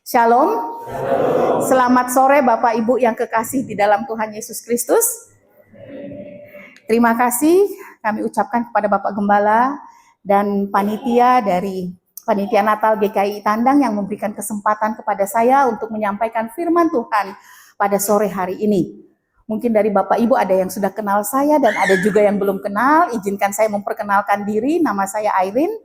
Shalom. Selamat sore Bapak Ibu yang kekasih di dalam Tuhan Yesus Kristus. Terima kasih kami ucapkan kepada Bapak Gembala dan panitia dari Panitia Natal GKI Tandang yang memberikan kesempatan kepada saya untuk menyampaikan firman Tuhan pada sore hari ini. Mungkin dari Bapak Ibu ada yang sudah kenal saya dan ada juga yang belum kenal. Izinkan saya memperkenalkan diri, nama saya Irene.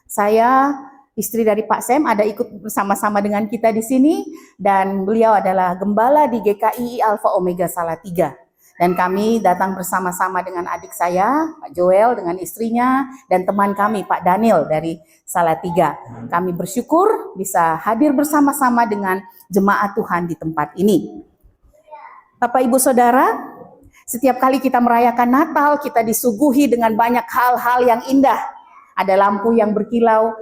Saya istri dari Pak Sem, ada ikut bersama-sama dengan kita di sini, dan beliau adalah gembala di GKI Alpha Omega Salatiga. Dan kami datang bersama-sama dengan adik saya, Pak Joel, dengan istrinya, dan teman kami, Pak Daniel dari Salatiga. Kami bersyukur bisa hadir bersama-sama dengan jemaat Tuhan di tempat ini. Bapak Ibu Saudara, setiap kali kita merayakan Natal, kita disuguhi dengan banyak hal-hal yang indah. Ada lampu yang berkilau.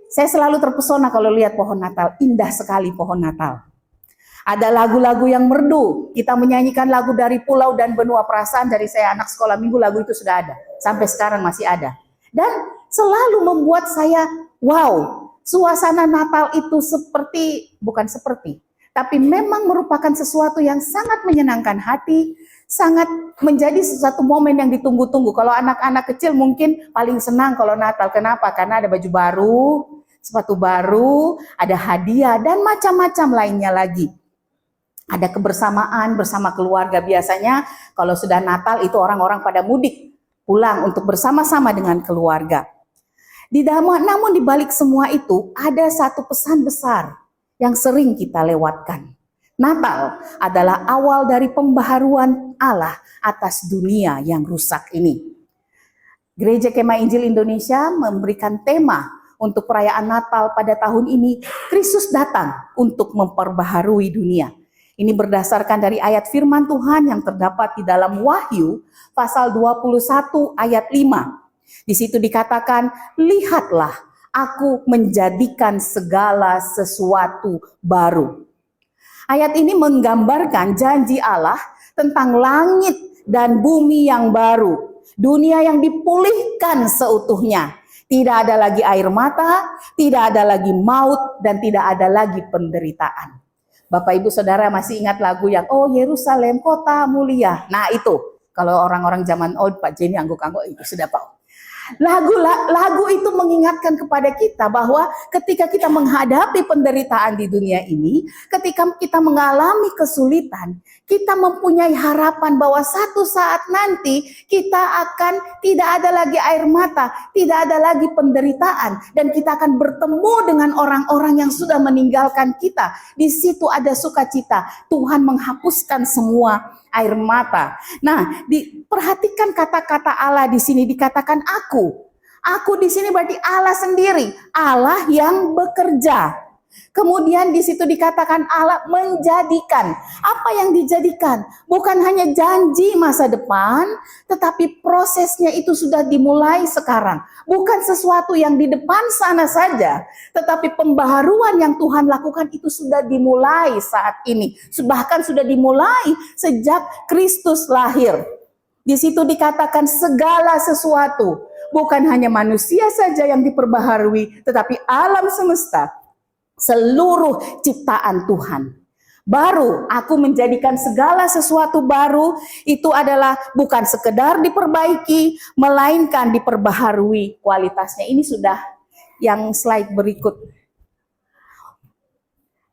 Saya selalu terpesona kalau lihat pohon Natal. Indah sekali pohon Natal. Ada lagu-lagu yang merdu. Kita menyanyikan lagu dari Pulau dan Benua Perasaan. Dari saya anak sekolah minggu, lagu itu sudah ada. Sampai sekarang masih ada. Dan selalu membuat saya, wow, suasana Natal itu tapi memang merupakan sesuatu yang sangat menyenangkan hati, sangat menjadi sesuatu momen yang ditunggu-tunggu. Kalau anak-anak kecil mungkin paling senang kalau Natal. Kenapa? Karena ada baju baru, sepatu baru, ada hadiah, dan macam-macam lainnya lagi. Ada kebersamaan bersama keluarga. Biasanya kalau sudah Natal itu orang-orang pada mudik pulang untuk bersama-sama dengan keluarga. Namun di balik semua itu ada satu pesan besar yang sering kita lewatkan. Natal adalah awal dari pembaharuan Allah atas dunia yang rusak ini. Gereja Kemah Injil Indonesia memberikan tema untuk perayaan Natal pada tahun ini, Kristus datang untuk memperbaharui dunia. Ini berdasarkan dari ayat firman Tuhan yang terdapat di dalam Wahyu pasal 21 ayat 5. Di situ dikatakan, lihatlah aku menjadikan segala sesuatu baru. Ayat ini menggambarkan janji Allah tentang langit dan bumi yang baru. Dunia yang dipulihkan seutuhnya. Tidak ada lagi air mata, tidak ada lagi maut, dan tidak ada lagi penderitaan. Bapak Ibu Saudara masih ingat lagu yang oh Yerusalem kota mulia. Nah itu kalau orang-orang zaman old Pak Jenny angguk-angguk itu sudah tahu. Lagu itu mengingatkan kepada kita bahwa ketika kita menghadapi penderitaan di dunia ini, ketika kita mengalami kesulitan, kita mempunyai harapan bahwa satu saat nanti kita akan tidak ada lagi air mata, tidak ada lagi penderitaan, dan kita akan bertemu dengan orang-orang yang sudah meninggalkan kita. Di situ ada sukacita. Tuhan menghapuskan semua air mata. Nah, perhatikan kata-kata Allah di sini dikatakan aku. Aku di sini berarti Allah sendiri, Allah yang bekerja. Kemudian di situ dikatakan Allah menjadikan. Apa yang dijadikan? Bukan hanya janji masa depan, tetapi prosesnya itu sudah dimulai sekarang. Bukan sesuatu yang di depan sana saja, tetapi pembaharuan yang Tuhan lakukan itu sudah dimulai saat ini. Bahkan sudah dimulai sejak Kristus lahir. Di situ dikatakan segala sesuatu, bukan hanya manusia saja yang diperbaharui, tetapi alam semesta, seluruh ciptaan Tuhan. Baru, aku menjadikan segala sesuatu baru, itu adalah bukan sekedar diperbaiki, melainkan diperbaharui kualitasnya. Ini sudah yang slide berikut.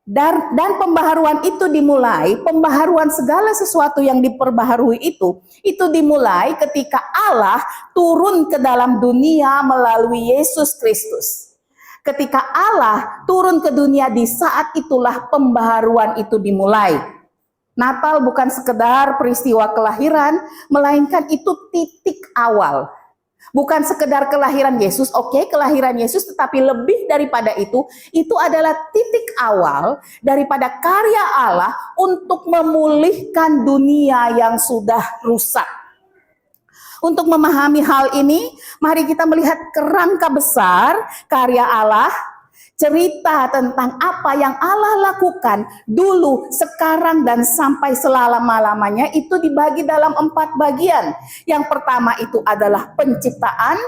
Dan pembaharuan itu dimulai, pembaharuan segala sesuatu yang diperbaharui itu dimulai ketika Allah turun ke dalam dunia melalui Yesus Kristus. Ketika Allah turun ke dunia, di saat itulah pembaharuan itu dimulai. Natal bukan sekedar peristiwa kelahiran, melainkan itu titik awal. Bukan sekedar kelahiran Yesus, oke, kelahiran Yesus, tetapi lebih daripada itu adalah titik awal daripada karya Allah untuk memulihkan dunia yang sudah rusak. Untuk memahami hal ini, mari kita melihat kerangka besar karya Allah. cerita tentang apa yang Allah lakukan dulu, sekarang, dan sampai selama-lamanya itu dibagi dalam 4 bagian. Yang pertama itu adalah penciptaan,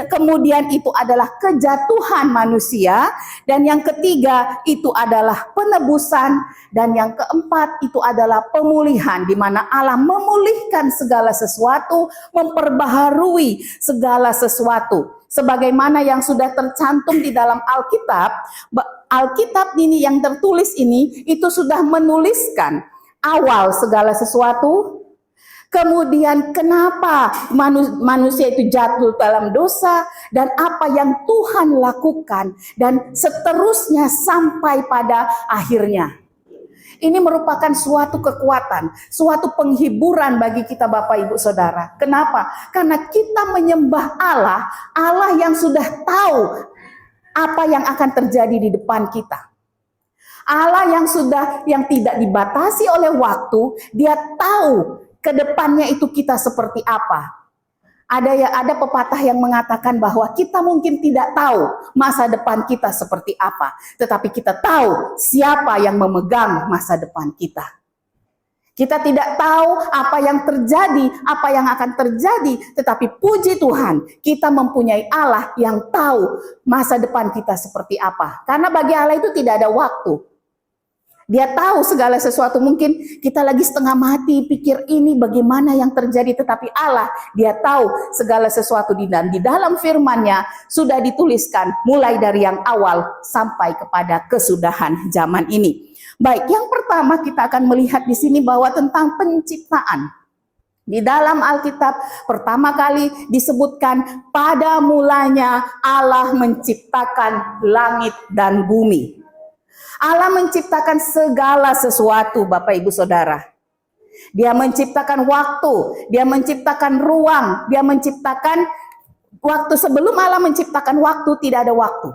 kemudian itu adalah kejatuhan manusia, dan yang ketiga itu adalah penebusan, dan yang keempat itu adalah pemulihan, di mana Allah memulihkan segala sesuatu, memperbaharui segala sesuatu. Sebagaimana yang sudah tercantum di dalam Alkitab, Alkitab ini yang tertulis ini itu sudah menuliskan awal segala sesuatu, kemudian kenapa manusia itu jatuh dalam dosa, dan apa yang Tuhan lakukan, dan seterusnya sampai pada akhirnya. Ini merupakan suatu kekuatan, suatu penghiburan bagi kita Bapak Ibu Saudara. Kenapa? Karena kita menyembah Allah, Allah yang sudah tahu apa yang akan terjadi di depan kita. Allah yang tidak dibatasi oleh waktu, Dia tahu ke depannya itu kita seperti apa. Ada pepatah yang mengatakan bahwa kita mungkin tidak tahu masa depan kita seperti apa, tetapi kita tahu siapa yang memegang masa depan kita. Kita tidak tahu apa yang terjadi, apa yang akan terjadi, tetapi puji Tuhan, kita mempunyai Allah yang tahu masa depan kita seperti apa. Karena bagi Allah itu tidak ada waktu. Dia tahu segala sesuatu. Mungkin kita lagi setengah mati, pikir ini bagaimana yang terjadi, tetapi Allah, Dia tahu segala sesuatu, dan di dalam firman-Nya sudah dituliskan mulai dari yang awal sampai kepada kesudahan zaman ini. Baik, yang pertama kita akan melihat di sini bahwa tentang penciptaan. Di dalam Alkitab pertama kali disebutkan pada mulanya Allah menciptakan langit dan bumi. Allah menciptakan segala sesuatu Bapak Ibu Saudara. Dia menciptakan waktu, Dia menciptakan ruang, Dia menciptakan waktu. Sebelum Allah menciptakan waktu, tidak ada waktu.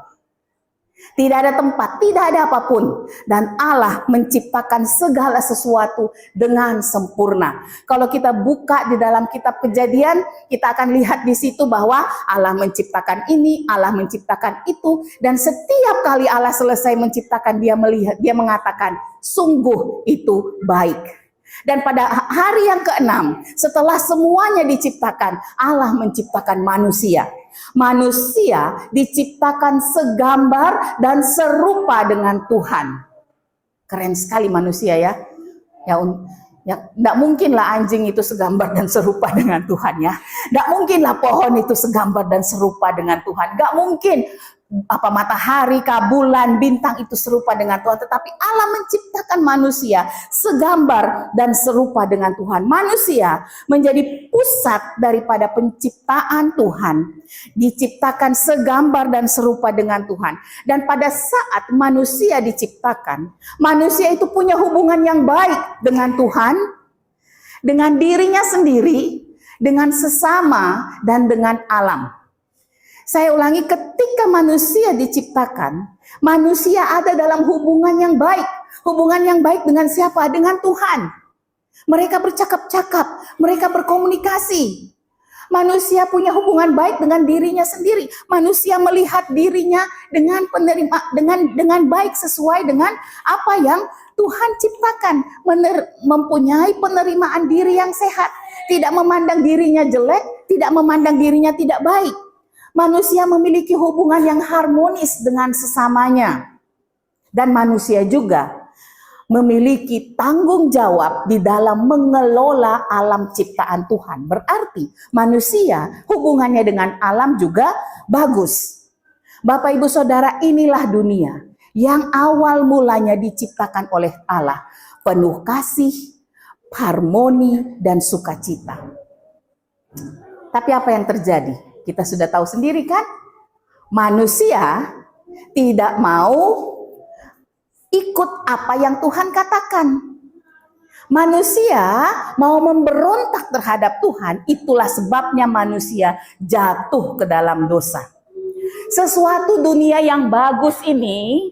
Tidak ada tempat, tidak ada apapun. Dan Allah menciptakan segala sesuatu dengan sempurna. Kalau kita buka di dalam kitab Kejadian, kita akan lihat di situ bahwa Allah menciptakan ini, Allah menciptakan itu, dan setiap kali Allah selesai menciptakan, Dia mengatakan, sungguh itu baik. Dan pada hari yang ke-6, setelah semuanya diciptakan, Allah menciptakan manusia. Manusia diciptakan segambar dan serupa dengan Tuhan. Keren sekali manusia ya. Ya, enggak mungkinlah anjing itu segambar dan serupa dengan Tuhan ya. Enggak mungkinlah pohon itu segambar dan serupa dengan Tuhan. Enggak mungkin matahari, bulan, bintang itu serupa dengan Tuhan, tetapi Allah menciptakan manusia segambar dan serupa dengan Tuhan. Manusia menjadi pusat daripada penciptaan Tuhan, diciptakan segambar dan serupa dengan Tuhan. Dan pada saat manusia diciptakan, manusia itu punya hubungan yang baik dengan Tuhan, dengan dirinya sendiri, dengan sesama, dan dengan alam. Saya ulangi, ketika manusia diciptakan, manusia ada dalam hubungan yang baik. Hubungan yang baik dengan siapa? Dengan Tuhan. Mereka bercakap-cakap, mereka berkomunikasi. Manusia punya hubungan baik dengan dirinya sendiri. Manusia melihat dirinya dengan baik sesuai dengan apa yang Tuhan ciptakan. Mempunyai penerimaan diri yang sehat. Tidak memandang dirinya jelek, tidak memandang dirinya tidak baik. Manusia memiliki hubungan yang harmonis dengan sesamanya. Dan manusia juga memiliki tanggung jawab di dalam mengelola alam ciptaan Tuhan. Berarti manusia hubungannya dengan alam juga bagus. Bapak Ibu Saudara, inilah dunia yang awal mulanya diciptakan oleh Allah. Penuh kasih, harmoni, dan sukacita. Tapi apa yang terjadi? Kita sudah tahu sendiri kan? Manusia tidak mau ikut apa yang Tuhan katakan. Manusia mau memberontak terhadap Tuhan, itulah sebabnya manusia jatuh ke dalam dosa. Sesuatu dunia yang bagus ini,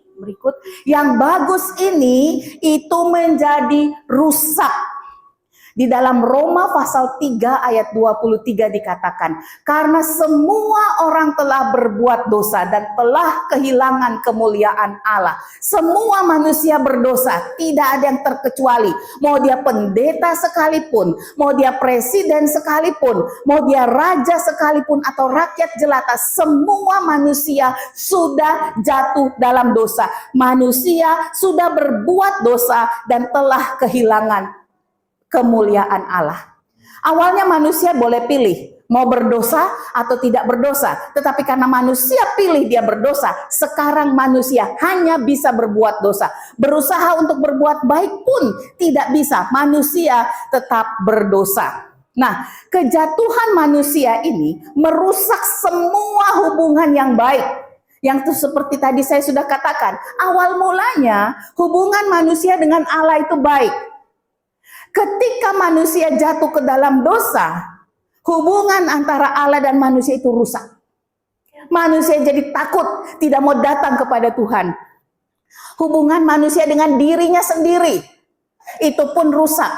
yang bagus ini itu menjadi rusak. Di dalam Roma pasal 3 ayat 23 dikatakan, karena semua orang telah berbuat dosa dan telah kehilangan kemuliaan Allah. Semua manusia berdosa, tidak ada yang terkecuali. Mau dia pendeta sekalipun, mau dia presiden sekalipun, mau dia raja sekalipun atau rakyat jelata, semua manusia sudah jatuh dalam dosa. Manusia sudah berbuat dosa dan telah kehilangan kemuliaan Allah. Awalnya manusia boleh pilih mau berdosa atau tidak berdosa, tetapi karena manusia pilih dia berdosa, sekarang manusia hanya bisa berbuat dosa. Berusaha untuk berbuat baik pun tidak bisa, manusia tetap berdosa. Nah, kejatuhan manusia ini merusak semua hubungan yang baik. Yang itu seperti tadi saya sudah katakan, awal mulanya hubungan manusia dengan Allah itu baik. Ketika manusia jatuh ke dalam dosa, hubungan antara Allah dan manusia itu rusak. Manusia jadi takut, tidak mau datang kepada Tuhan. Hubungan manusia dengan dirinya sendiri, itu pun rusak.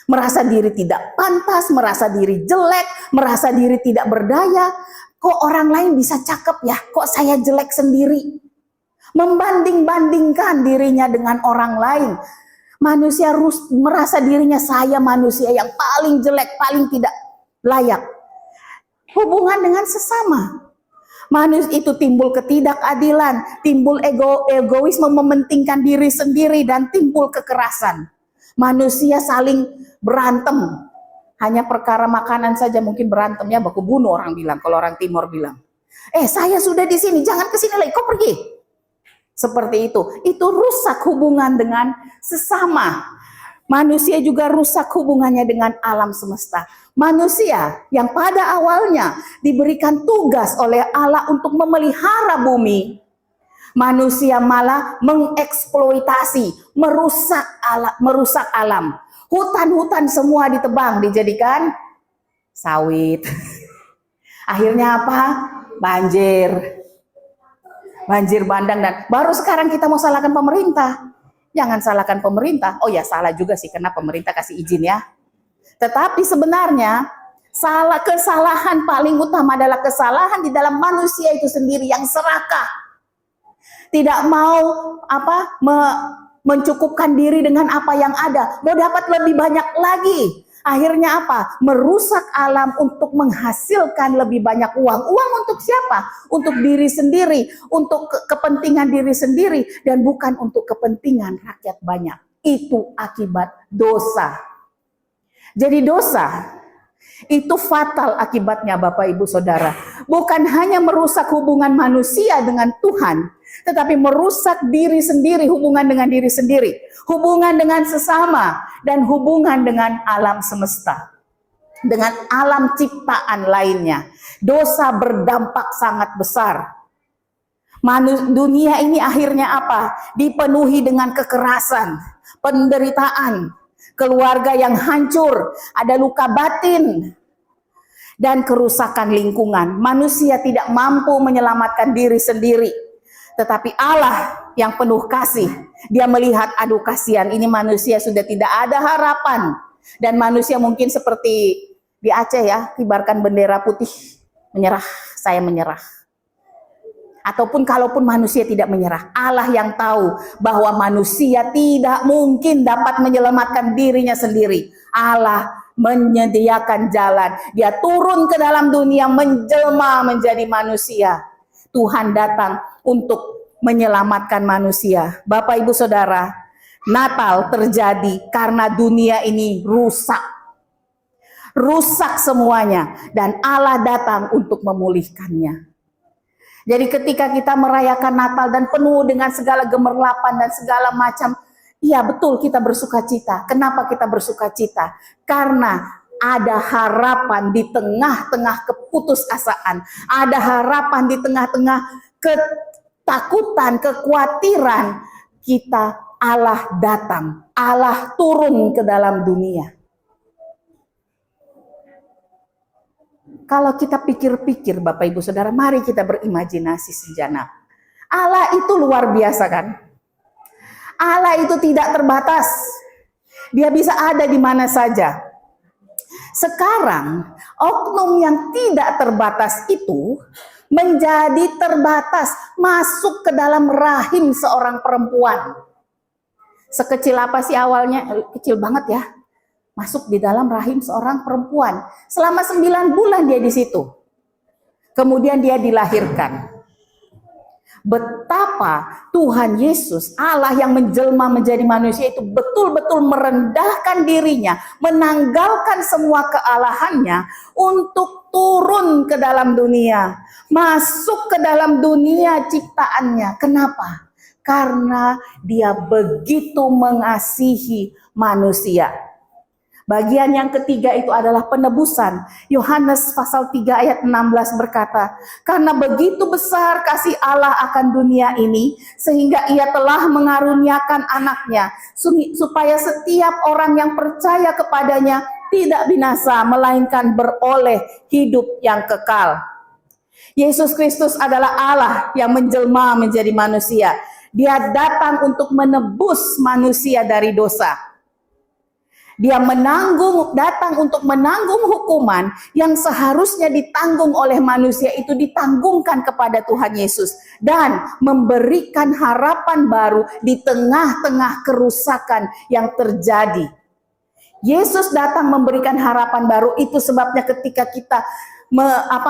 Merasa diri tidak pantas, merasa diri jelek, merasa diri tidak berdaya. Kok orang lain bisa cakep ya, kok saya jelek sendiri? Membanding-bandingkan dirinya dengan orang lain. Manusia merasa dirinya saya manusia yang paling jelek, paling tidak layak. Hubungan dengan sesama. Manusia itu timbul ketidakadilan, timbul egoisme mementingkan diri sendiri dan timbul kekerasan. Manusia saling berantem. Hanya perkara makanan saja mungkin berantemnya baku bunuh orang bilang, kalau orang timur bilang. Saya sudah di sini, jangan ke sini lagi, kau pergi. Seperti itu rusak hubungan dengan sesama. Manusia juga rusak hubungannya dengan alam semesta. Manusia yang pada awalnya diberikan tugas oleh Allah untuk memelihara bumi, manusia malah mengeksploitasi, merusak alam. Hutan-hutan semua ditebang, dijadikan sawit. Akhirnya apa? Banjir bandang, dan baru sekarang kita mau salahkan pemerintah. Jangan salahkan pemerintah. Oh ya, salah juga sih karena pemerintah kasih izin ya. Tetapi sebenarnya kesalahan paling utama adalah kesalahan di dalam manusia itu sendiri yang serakah. Tidak mau mencukupkan diri dengan apa yang ada, mau dapat lebih banyak lagi. Akhirnya apa? Merusak alam untuk menghasilkan lebih banyak uang. Uang untuk siapa? Untuk diri sendiri, untuk kepentingan diri sendiri, dan bukan untuk kepentingan rakyat banyak. Itu akibat dosa. Jadi dosa itu fatal akibatnya, Bapak Ibu Saudara. Bukan hanya merusak hubungan manusia dengan Tuhan, tetapi merusak diri sendiri, hubungan dengan diri sendiri, hubungan dengan sesama, dan hubungan dengan alam semesta, dengan alam ciptaan lainnya. Dosa berdampak sangat besar. Dunia ini akhirnya apa? Dipenuhi dengan kekerasan, penderitaan, keluarga yang hancur, ada luka batin, dan kerusakan lingkungan. Manusia tidak mampu menyelamatkan diri sendiri. Tetapi Allah yang penuh kasih, dia melihat, aduh kasihan, ini manusia sudah tidak ada harapan. Dan manusia mungkin seperti di Aceh ya, kibarkan bendera putih, menyerah, saya menyerah. Ataupun kalaupun manusia tidak menyerah, Allah yang tahu bahwa manusia tidak mungkin dapat menyelamatkan dirinya sendiri. Allah menyediakan jalan. Dia turun ke dalam dunia, menjelma menjadi manusia. Tuhan datang untuk menyelamatkan manusia. Bapak Ibu Saudara, Natal terjadi karena dunia ini rusak. Rusak semuanya, dan Allah datang untuk memulihkannya. Jadi ketika kita merayakan Natal dan penuh dengan segala gemerlapan dan segala macam, iya betul kita bersuka cita. Kenapa kita bersuka cita? Karena ada harapan di tengah-tengah keputusasaan. Ada harapan di tengah-tengah ketakutan, kekhawatiran kita. Allah datang, Allah turun ke dalam dunia. Kalau kita pikir-pikir Bapak Ibu Saudara, mari kita berimajinasi sejenak. Allah itu luar biasa kan? Allah itu tidak terbatas. Dia bisa ada di mana saja. Sekarang, oknum yang tidak terbatas itu menjadi terbatas, masuk ke dalam rahim seorang perempuan. Sekecil apa sih awalnya? Kecil banget ya. Masuk di dalam rahim seorang perempuan. Selama 9 bulan dia di situ. Kemudian dia dilahirkan. Betapa Tuhan Yesus, Allah yang menjelma menjadi manusia itu betul-betul merendahkan dirinya, menanggalkan semua kealahannya untuk turun ke dalam dunia, masuk ke dalam dunia ciptaannya. Kenapa? Karena dia begitu mengasihi manusia. Bagian yang ketiga itu adalah penebusan. Yohanes pasal 3 ayat 16 berkata, karena begitu besar kasih Allah akan dunia ini, sehingga ia telah mengaruniakan anaknya, supaya setiap orang yang percaya kepadanya tidak binasa, melainkan beroleh hidup yang kekal. Yesus Kristus adalah Allah yang menjelma menjadi manusia. Dia datang untuk menebus manusia dari dosa. Dia datang untuk menanggung hukuman yang seharusnya ditanggung oleh manusia itu ditanggungkan kepada Tuhan Yesus. Dan memberikan harapan baru di tengah-tengah kerusakan yang terjadi. Yesus datang memberikan harapan baru, itu sebabnya ketika kita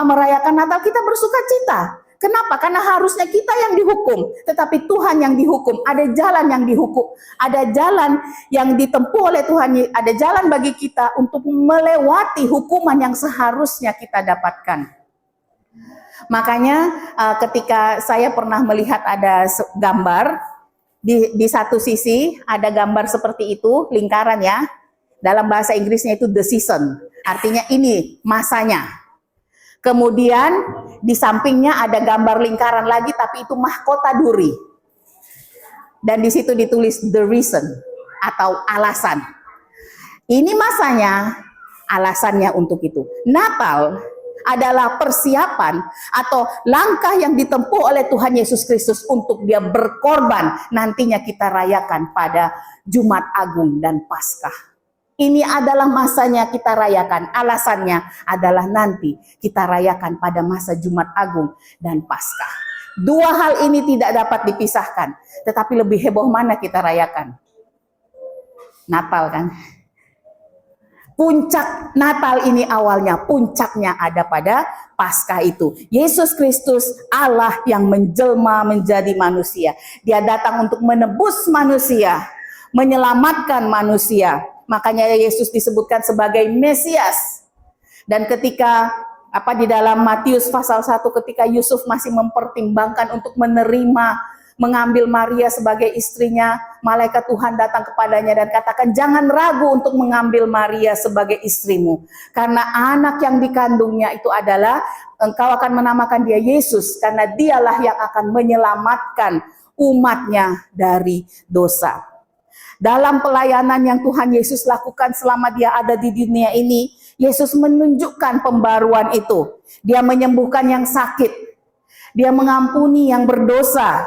merayakan Natal kita bersuka cita. Kenapa? Karena harusnya kita yang dihukum, tetapi Tuhan yang dihukum. Ada jalan yang dihukum, ada jalan yang ditempuh oleh Tuhan, ada jalan bagi kita untuk melewati hukuman yang seharusnya kita dapatkan. Makanya ketika saya pernah melihat ada gambar, di satu sisi ada gambar seperti itu, lingkaran ya. Dalam bahasa Inggrisnya itu the season, artinya ini masanya. Kemudian di sampingnya ada gambar lingkaran lagi, tapi itu mahkota duri. Dan di situ ditulis the reason atau alasan. Ini masanya, alasannya untuk itu. Natal adalah persiapan atau langkah yang ditempuh oleh Tuhan Yesus Kristus untuk dia berkorban. Nantinya kita rayakan pada Jumat Agung dan Paskah. Ini adalah masanya kita rayakan. Alasannya adalah nanti kita rayakan pada masa Jumat Agung dan Paskah. Dua hal ini tidak dapat dipisahkan. Tetapi lebih heboh mana kita rayakan? Natal kan? Puncak Natal ini awalnya, puncaknya ada pada Paskah itu. Yesus Kristus, Allah yang menjelma menjadi manusia. Dia datang untuk menebus manusia, menyelamatkan manusia. Makanya Yesus disebutkan sebagai Mesias. Dan ketika di dalam Matius pasal 1, ketika Yusuf masih mempertimbangkan untuk mengambil Maria sebagai istrinya, malaikat Tuhan datang kepadanya dan katakan, jangan ragu untuk mengambil Maria sebagai istrimu. Karena anak yang dikandungnya itu adalah, engkau akan menamakan dia Yesus, karena dialah yang akan menyelamatkan umatnya dari dosa. Dalam pelayanan yang Tuhan Yesus lakukan selama dia ada di dunia ini, Yesus menunjukkan pembaruan itu. Dia menyembuhkan yang sakit, dia mengampuni yang berdosa,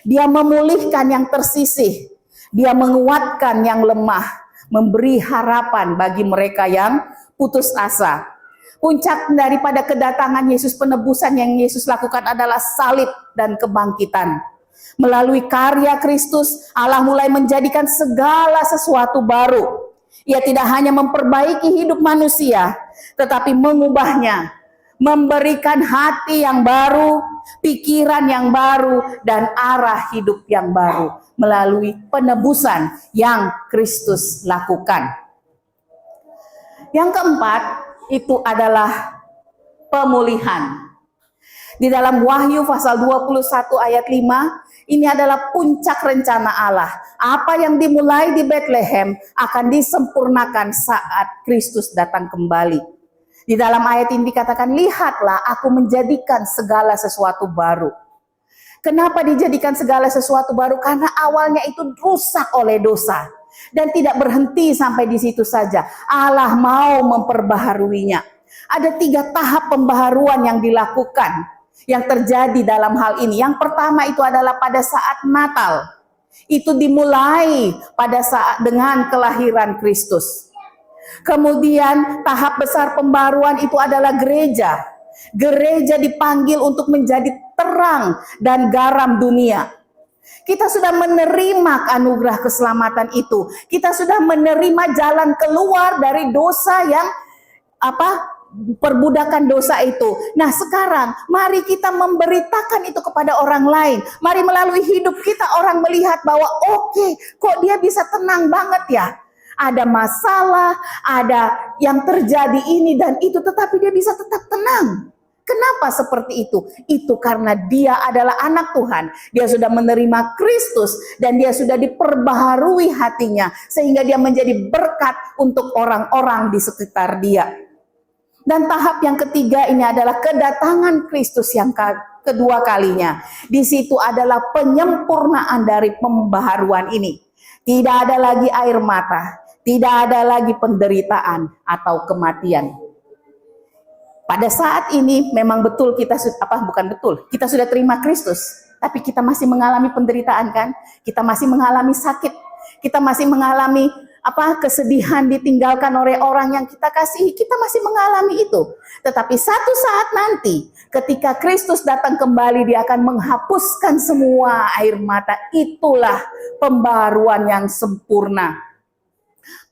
dia memulihkan yang tersisih, dia menguatkan yang lemah, memberi harapan bagi mereka yang putus asa. Puncak daripada kedatangan Yesus, penebusan yang Yesus lakukan adalah salib dan kebangkitan. Melalui karya Kristus, Allah mulai menjadikan segala sesuatu baru. Ia tidak hanya memperbaiki hidup manusia, tetapi mengubahnya, memberikan hati yang baru, pikiran yang baru, dan arah hidup yang baru melalui penebusan yang Kristus lakukan. Yang keempat, itu adalah pemulihan. Di dalam Wahyu pasal 21 ayat 5, ini adalah puncak rencana Allah. Apa yang dimulai di Bethlehem akan disempurnakan saat Kristus datang kembali. Di dalam ayat ini dikatakan, lihatlah aku menjadikan segala sesuatu baru. Kenapa dijadikan segala sesuatu baru? Karena awalnya itu rusak oleh dosa. Dan tidak berhenti sampai di situ saja. Allah mau memperbaharuinya. Ada 3 tahap pembaharuan yang dilakukan, yang terjadi dalam hal ini. Yang pertama itu adalah pada saat Natal. Itu dimulai pada saat dengan kelahiran Kristus. Kemudian tahap besar pembaruan itu adalah gereja. Gereja dipanggil untuk menjadi terang dan garam dunia. Kita sudah menerima anugerah keselamatan itu. Kita sudah menerima jalan keluar dari dosa yang perbudakan dosa itu. Nah, sekarang mari kita memberitakan itu kepada orang lain. Mari melalui hidup kita orang melihat bahwa oke, kok dia bisa tenang banget ya. Ada masalah, ada yang terjadi ini dan itu, tetapi dia bisa tetap tenang. Kenapa seperti itu? Itu karena dia adalah anak Tuhan. Dia sudah menerima Kristus dan dia sudah diperbaharui hatinya sehingga dia menjadi berkat untuk orang-orang di sekitar dia. Dan tahap yang ketiga ini adalah kedatangan Kristus yang kedua kalinya. Di situ adalah penyempurnaan dari pembaharuan ini. Tidak ada lagi air mata, tidak ada lagi penderitaan atau kematian. Pada saat ini memang betul kita kita sudah terima Kristus, tapi kita masih mengalami penderitaan kan? Kita masih mengalami sakit, kita masih mengalami kesedihan ditinggalkan oleh orang yang kita kasihi, kita masih mengalami itu. Tetapi satu saat nanti ketika Kristus datang kembali, dia akan menghapuskan semua air mata. Itulah pembaharuan yang sempurna.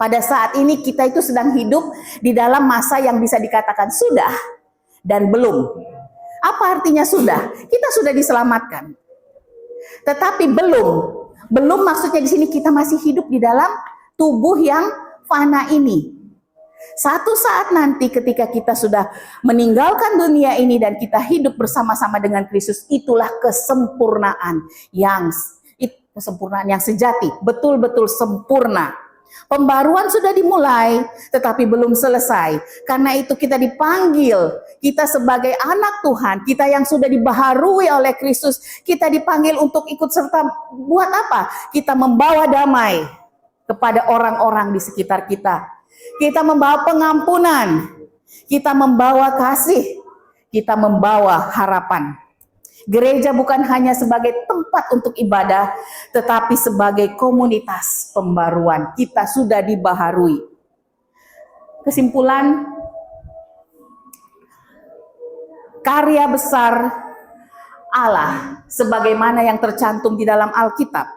Pada saat ini kita itu sedang hidup di dalam masa yang bisa dikatakan sudah dan belum. Apa artinya sudah? Kita sudah diselamatkan. Tetapi belum maksudnya di sini kita masih hidup di dalam tubuh yang fana ini. Satu saat nanti ketika kita sudah meninggalkan dunia ini dan kita hidup bersama-sama dengan Kristus, itulah kesempurnaan yang sejati, betul-betul sempurna. Pembaruan sudah dimulai, tetapi belum selesai. Karena itu kita dipanggil, kita sebagai anak Tuhan, kita yang sudah dibaharui oleh Kristus, kita dipanggil untuk ikut serta buat apa? Kita membawa damai kepada orang-orang di sekitar kita. Kita membawa pengampunan, kita membawa kasih, kita membawa harapan. Gereja bukan hanya sebagai tempat untuk ibadah, tetapi sebagai komunitas pembaruan. Kita sudah dibaharui. Kesimpulan, karya besar Allah sebagaimana yang tercantum di dalam Alkitab,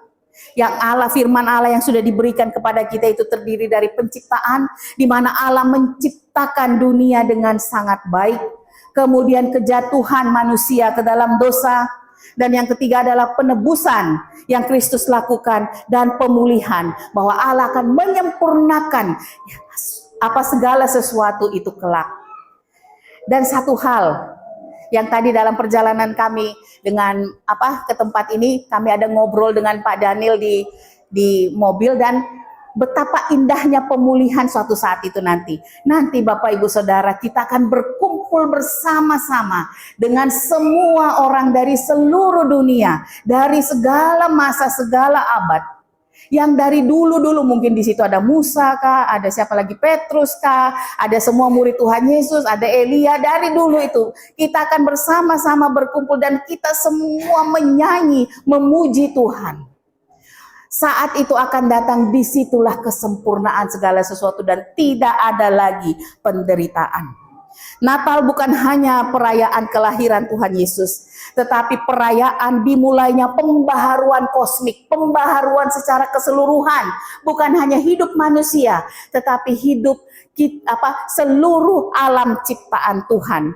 yang firman Allah yang sudah diberikan kepada kita itu terdiri dari penciptaan, di mana Allah menciptakan dunia dengan sangat baik. Kemudian kejatuhan manusia ke dalam dosa, dan yang ketiga adalah penebusan yang Kristus lakukan dan pemulihan, bahwa Allah akan menyempurnakan segala sesuatu itu kelak. Dan satu hal yang tadi dalam perjalanan kami dengan ke tempat ini, kami ada ngobrol dengan Pak Daniel di mobil, dan betapa indahnya pemulihan suatu saat itu nanti. Nanti Bapak Ibu Saudara, kita akan berkumpul bersama-sama dengan semua orang dari seluruh dunia, dari segala masa, segala abad. Yang dari dulu-dulu mungkin di situ ada Musa kah, ada siapa lagi, Petrus kah, ada semua murid Tuhan Yesus, ada Elia, dari dulu itu. Kita akan bersama-sama berkumpul dan kita semua menyanyi, memuji Tuhan. Saat itu akan datang, disitulah kesempurnaan segala sesuatu dan tidak ada lagi penderitaan. Natal bukan hanya perayaan kelahiran Tuhan Yesus, tetapi perayaan dimulainya pembaharuan kosmik, pembaharuan secara keseluruhan. Bukan hanya hidup manusia, tetapi hidup seluruh alam ciptaan Tuhan.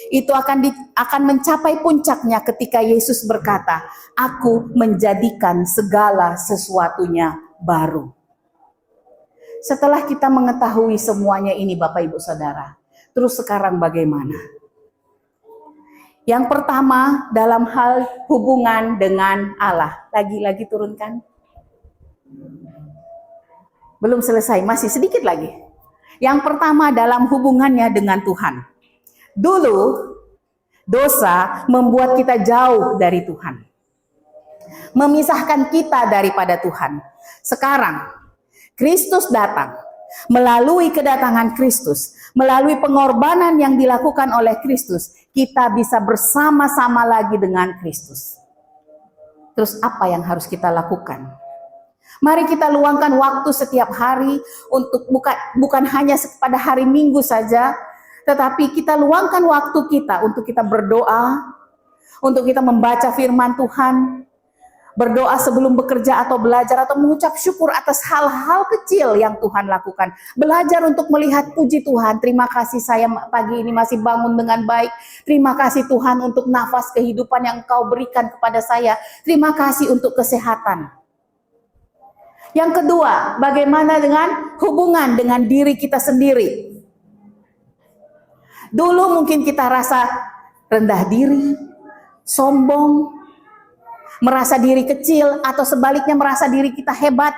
Itu akan mencapai puncaknya ketika Yesus berkata, "Aku menjadikan segala sesuatunya baru." Setelah kita mengetahui semuanya ini Bapak Ibu Saudara, terus sekarang bagaimana? Yang pertama dalam hal hubungan dengan Allah. Lagi-lagi turunkan. Belum selesai, masih sedikit lagi. Yang pertama dalam hubungannya dengan Tuhan. Dulu dosa membuat kita jauh dari Tuhan, memisahkan kita daripada Tuhan. Sekarang Kristus datang. Melalui kedatangan Kristus, melalui pengorbanan yang dilakukan oleh Kristus, kita bisa bersama-sama lagi dengan Kristus. Terus apa yang harus kita lakukan? Mari kita luangkan waktu setiap hari untuk bukan hanya pada hari Minggu saja, tetapi kita luangkan waktu kita untuk kita berdoa, untuk kita membaca firman Tuhan, berdoa sebelum bekerja atau belajar atau mengucap syukur atas hal-hal kecil yang Tuhan lakukan. Belajar untuk melihat puji Tuhan. Terima kasih saya pagi ini masih bangun dengan baik. Terima kasih Tuhan untuk nafas kehidupan yang Engkau berikan kepada saya. Terima kasih untuk kesehatan. Yang kedua, bagaimana dengan hubungan dengan diri kita sendiri? Dulu mungkin kita rasa rendah diri, sombong, merasa diri kecil, atau sebaliknya merasa diri kita hebat.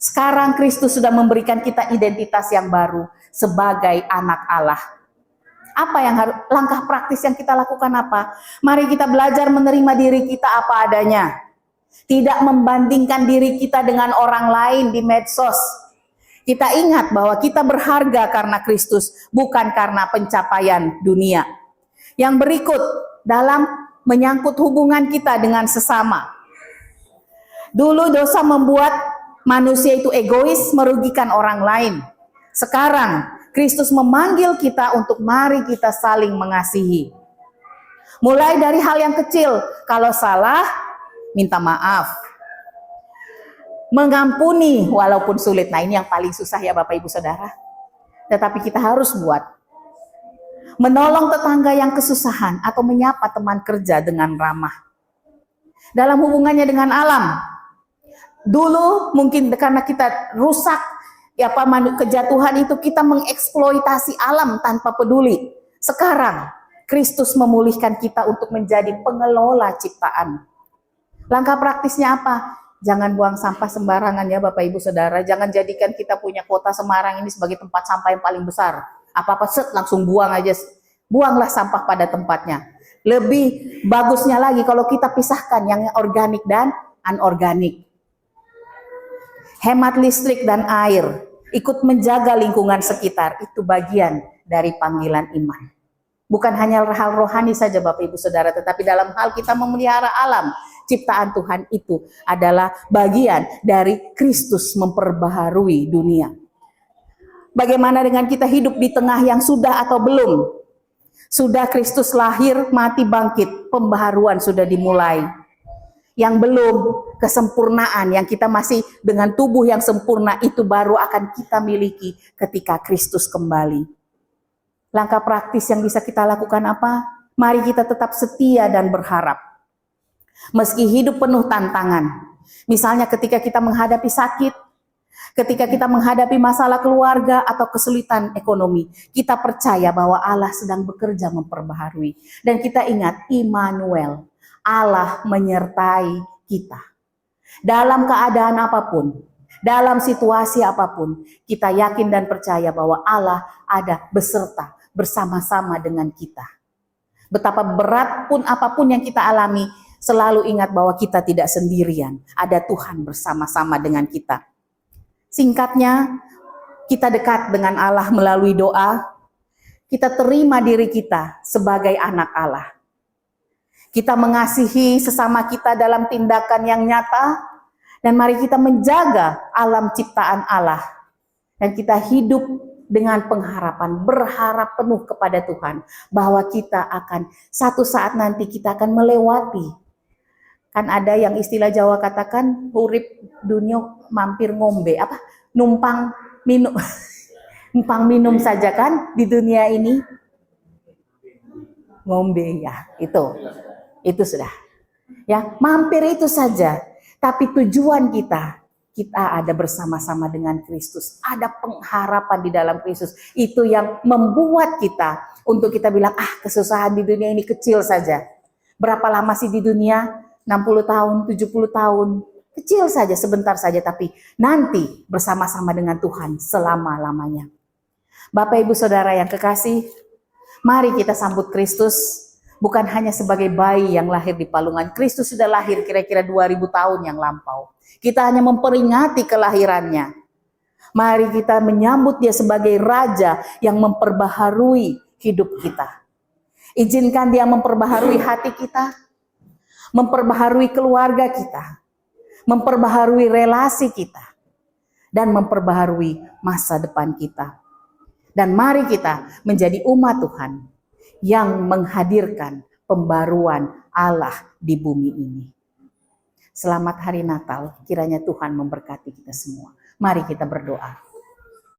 Sekarang Kristus sudah memberikan kita identitas yang baru sebagai anak Allah. Apa yang langkah praktis yang kita lakukan apa? Mari kita belajar menerima diri kita apa adanya. Tidak membandingkan diri kita dengan orang lain di medsos. Kita ingat bahwa kita berharga karena Kristus, bukan karena pencapaian dunia. Yang berikut dalam menyangkut hubungan kita dengan sesama. Dulu dosa membuat manusia itu egois, merugikan orang lain. Sekarang Kristus memanggil kita untuk mari kita saling mengasihi. Mulai dari hal yang kecil, kalau salah, minta maaf. Mengampuni walaupun sulit. Nah, ini yang paling susah ya Bapak Ibu Saudara. Tetapi kita harus buat. Menolong tetangga yang kesusahan atau menyapa teman kerja dengan ramah. Dalam hubungannya dengan alam. Dulu mungkin karena kita rusak kejatuhan itu, kita mengeksploitasi alam tanpa peduli. Sekarang Kristus memulihkan kita untuk menjadi pengelola ciptaan. Langkah praktisnya apa? Jangan buang sampah sembarangan ya Bapak Ibu Saudara. Jangan jadikan kita punya kota Semarang ini sebagai tempat sampah yang paling besar. Apa-apa langsung buang aja. Buanglah sampah pada tempatnya. Lebih bagusnya lagi kalau kita pisahkan yang organik dan anorganik. Hemat listrik dan air. Ikut menjaga lingkungan sekitar. Itu bagian dari panggilan iman. Bukan hanya hal rohani saja Bapak Ibu Saudara, tetapi dalam hal kita memelihara alam. Ciptaan Tuhan itu adalah bagian dari Kristus memperbaharui dunia. Bagaimana dengan kita hidup di tengah yang sudah atau belum? Sudah Kristus lahir, mati, bangkit, pembaharuan sudah dimulai. Yang belum, kesempurnaan yang kita masih dengan tubuh yang sempurna itu baru akan kita miliki ketika Kristus kembali. Langkah praktis yang bisa kita lakukan apa? Mari kita tetap setia dan berharap. Meski hidup penuh tantangan, misalnya ketika kita menghadapi sakit, ketika kita menghadapi masalah keluarga atau kesulitan ekonomi, kita percaya bahwa Allah sedang bekerja memperbaharui. Dan kita ingat, Immanuel, Allah menyertai kita. Dalam keadaan apapun, dalam situasi apapun, kita yakin dan percaya bahwa Allah ada beserta, bersama-sama dengan kita. Betapa berat pun apapun yang kita alami, selalu ingat bahwa kita tidak sendirian. Ada Tuhan bersama-sama dengan kita. Singkatnya, kita dekat dengan Allah melalui doa. Kita terima diri kita sebagai anak Allah. Kita mengasihi sesama kita dalam tindakan yang nyata. Dan mari kita menjaga alam ciptaan Allah. Dan kita hidup dengan pengharapan, berharap penuh kepada Tuhan. Bahwa kita akan, satu saat nanti kita akan melewati. Kan ada yang istilah Jawa katakan, urip dunia mampir ngombe, numpang minum, numpang minum saja kan di dunia ini, ngombe ya, itu sudah, ya mampir itu saja. Tapi tujuan kita ada bersama-sama dengan Kristus, ada pengharapan di dalam Kristus. Itu yang membuat kita untuk kita bilang, kesusahan di dunia ini kecil saja. Berapa lama sih di dunia? 60 tahun, 70 tahun, kecil saja, sebentar saja, tapi nanti bersama-sama dengan Tuhan selama-lamanya. Bapak Ibu Saudara yang kekasih, mari kita sambut Kristus, bukan hanya sebagai bayi yang lahir di palungan. Kristus sudah lahir kira-kira 2000 tahun yang lampau. Kita hanya memperingati kelahirannya. Mari kita menyambut dia sebagai Raja yang memperbaharui hidup kita. Izinkan dia memperbaharui hati kita, memperbaharui keluarga kita, memperbaharui relasi kita, dan memperbaharui masa depan kita. Dan mari kita menjadi umat Tuhan yang menghadirkan pembaruan Allah di bumi ini. Selamat Hari Natal, kiranya Tuhan memberkati kita semua. Mari kita berdoa.